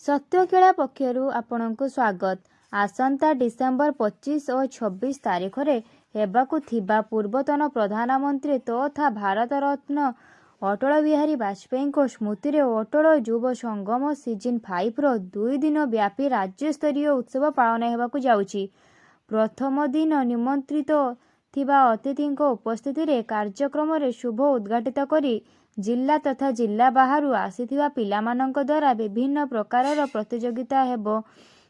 ସତ୍ୟକେଳା ପକ୍ଷରୁ ଆପଣଙ୍କୁ ସ୍ୱାଗତ। ଆସନ୍ତା ଡିସେମ୍ବର 25 ଓ 26 ତାରିଖରେ ହେବାକୁ ଥିବା ପୂର୍ବତନ ପ୍ରଧାନମନ୍ତ୍ରୀ ତଥା ଭାରତ ରତ୍ନ ଅଟଳ ବିହାରୀ ବାଜପେୟୀଙ୍କ ସ୍ମୃତିରେ ଅଟଳ ଯୁବ ସଙ୍ଗମ ସିଜନ୍ 5ର 2 ଦିନ ବ୍ୟାପୀ ରାଜ୍ୟସ୍ତରୀୟ ଉତ୍ସବ ପାଳନ ହେବାକୁ ଯାଉଛି। ପ୍ରଥମ ଦିନ ନିମନ୍ତ୍ରିତ ଥିବା ଅତିଥିଙ୍କ ଉପସ୍ଥିତିରେ କାର୍ଯ୍ୟକ୍ରମରେ ଶୁଭ ଉଦ୍ଘାଟିତ କରି ଜିଲ୍ଲା ତଥା ଜିଲ୍ଲା ବାହାରୁ ଆସିଥିବା ପିଲାମାନଙ୍କ ଦ୍ୱାରା ବିଭିନ୍ନ ପ୍ରକାରର ପ୍ରତିଯୋଗିତା ହେବ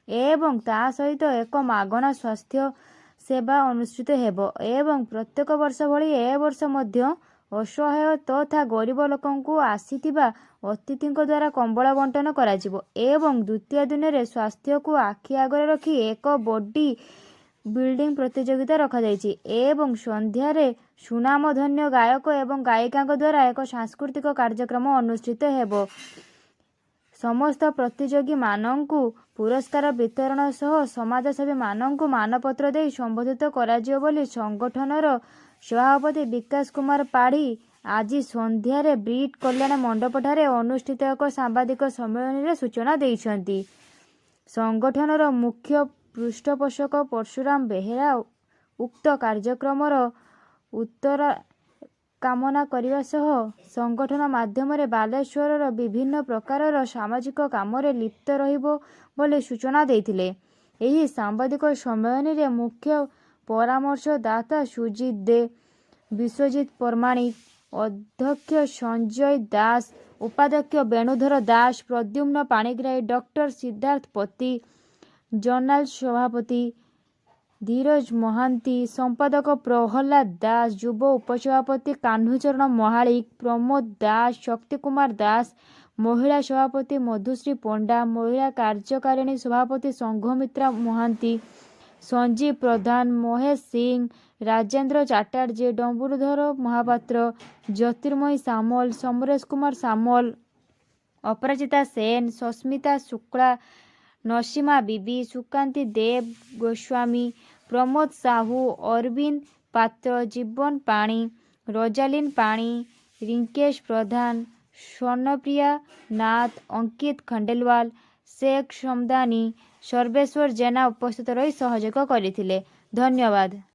ଏବଂ ତା ସହିତ ଏକ ମାଗଣା ସ୍ୱାସ୍ଥ୍ୟ ସେବା ଅନୁଷ୍ଠିତ ହେବ ଏବଂ ପ୍ରତ୍ୟେକ ବର୍ଷ ଭଳି ଏ ବର୍ଷ ମଧ୍ୟ ଅସହାୟ ତଥା ଗରିବ ଲୋକଙ୍କୁ ଆସିଥିବା ଅତିଥିଙ୍କ ଦ୍ୱାରା କମ୍ବଳ ବଣ୍ଟନ କରାଯିବ ଏବଂ ଦ୍ୱିତୀୟ ଦିନରେ ସ୍ୱାସ୍ଥ୍ୟକୁ ଆଖି ଆଗରେ ରଖି ଏକ ବଡି ବିଲ୍ଡିଂ ପ୍ରତିଯୋଗିତା ରଖାଯାଇଛି ଏବଂ ସନ୍ଧ୍ୟାରେ ସୁନାମଧନ୍ୟ ଗାୟକ ଏବଂ ଗାୟିକାଙ୍କ ଦ୍ୱାରା ଏକ ସାଂସ୍କୃତିକ କାର୍ଯ୍ୟକ୍ରମ ଅନୁଷ୍ଠିତ ହେବ। ସମସ୍ତ ପ୍ରତିଯୋଗୀମାନଙ୍କୁ ପୁରସ୍କାର ବିତରଣ ସହ ସମାଜସେବୀମାନଙ୍କୁ ମାନପତ୍ର ଦେଇ ସମ୍ବୋଧିତ କରାଯିବ ବୋଲି ସଂଗଠନର ସଭାପତି ବିକାଶ କୁମାର ପାଢ଼ୀ ଆଜି ସନ୍ଧ୍ୟାରେ ବ୍ରିଟ୍ କଲ୍ୟାଣ ମଣ୍ଡପଠାରେ ଅନୁଷ୍ଠିତ ଏକ ସାମ୍ବାଦିକ ସମ୍ମିଳନୀରେ ସୂଚନା ଦେଇଛନ୍ତି। ସଂଗଠନର ମୁଖ୍ୟ ପୃଷ୍ଠପୋଷକ ପରଶୁରାମ ବେହେରା ଉକ୍ତ କାର୍ଯ୍ୟକ୍ରମର ଉତ୍ତର କାମନା କରିବା ସହ ସଂଗଠନ ମାଧ୍ୟମରେ ବାଲେଶ୍ୱରର ବିଭିନ୍ନ ପ୍ରକାରର ସାମାଜିକ କାମରେ ଲିପ୍ତ ରହିବ ବୋଲି ସୂଚନା ଦେଇଥିଲେ। ଏହି ସାମ୍ବାଦିକ ସମ୍ମିଳନୀରେ ମୁଖ୍ୟ ପରାମର୍ଶଦାତା ସୁଜିତ ଦେ, ବିଶ୍ୱଜିତ ପରମାଣିକ, ଅଧ୍ୟକ୍ଷ ସଞ୍ଜୟ ଦାସ, ଉପାଧ୍ୟକ୍ଷ ବେଣୁଧର ଦାସ, ପ୍ରଦ୍ୟୁମ୍ନ ପାଣିଗ୍ରାହୀ, ଡକ୍ଟର ସିଦ୍ଧାର୍ଥ ପତି, ଜର୍ନାଲ ସଭାପତି ଧୀରଜ ମହାନ୍ତି, ସମ୍ପାଦକ ପ୍ରହଲ୍ଲାଦ ଦାସ, ଯୁବ ଉପସଭାପତି କାହ୍ନୁଚରଣ ମହାଳିକ, ପ୍ରମୋଦ ଦାସ, ଶକ୍ତି କୁମାର ଦାସ, ମହିଳା ସଭାପତି ମଧୁଶ୍ରୀ ପଣ୍ଡା, ମହିଳା କାର୍ଯ୍ୟକାରିଣୀ ସଭାପତି ସଂଘମିତ୍ରା ମହାନ୍ତି, ସଞ୍ଜୀବ ପ୍ରଧାନ, ମହେଶ ସିଂ, ରାଜେନ୍ଦ୍ର ଚାଟାର୍ଜୀ, ଡମ୍ବରୁଧର ମହାପାତ୍ର, ଜ୍ୟୋତିର୍ମୟୀ ସାମଲ, ସମରେଶ କୁମାର ସାମଲ, ଅପରାଜିତା ସେନ, ସସ୍ମିତା ଶୁକ୍ଳା, ନସୀମା ବିବି, ସୁକାନ୍ତି ଦେବ ଗୋସ୍ୱାମୀ, ପ୍ରମୋଦ ସାହୁ, ଅରବିନ୍ଦ ପାତ୍ର, ଜୀବନ ପାଣି, ରୋଜାଲିନ ପାଣି, ରିଙ୍କେଶ ପ୍ରଧାନ, ସ୍ୱର୍ଣ୍ଣପ୍ରିୟା ନାଥ, ଅଙ୍କିତ ଖଣ୍ଡେଲୱାଲ, ଶେଖ ସମଦାନୀ, ସର୍ବେଶ୍ୱର ଜେନା ଉପସ୍ଥିତ ରହି ସହଯୋଗ କରିଥିଲେ। ଧନ୍ୟବାଦ।